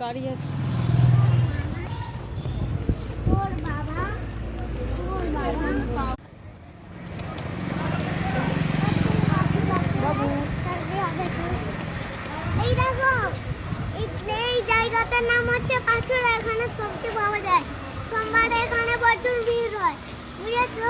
গাড়ি আছে। বাবু এই দেখো, এই জায়গাটার নাম হচ্ছে কাছড়া। এখানে সবজি পাওয়া যায়। সোমবারে এখানে প্রচুর ভিড় হয়, বুঝেছো?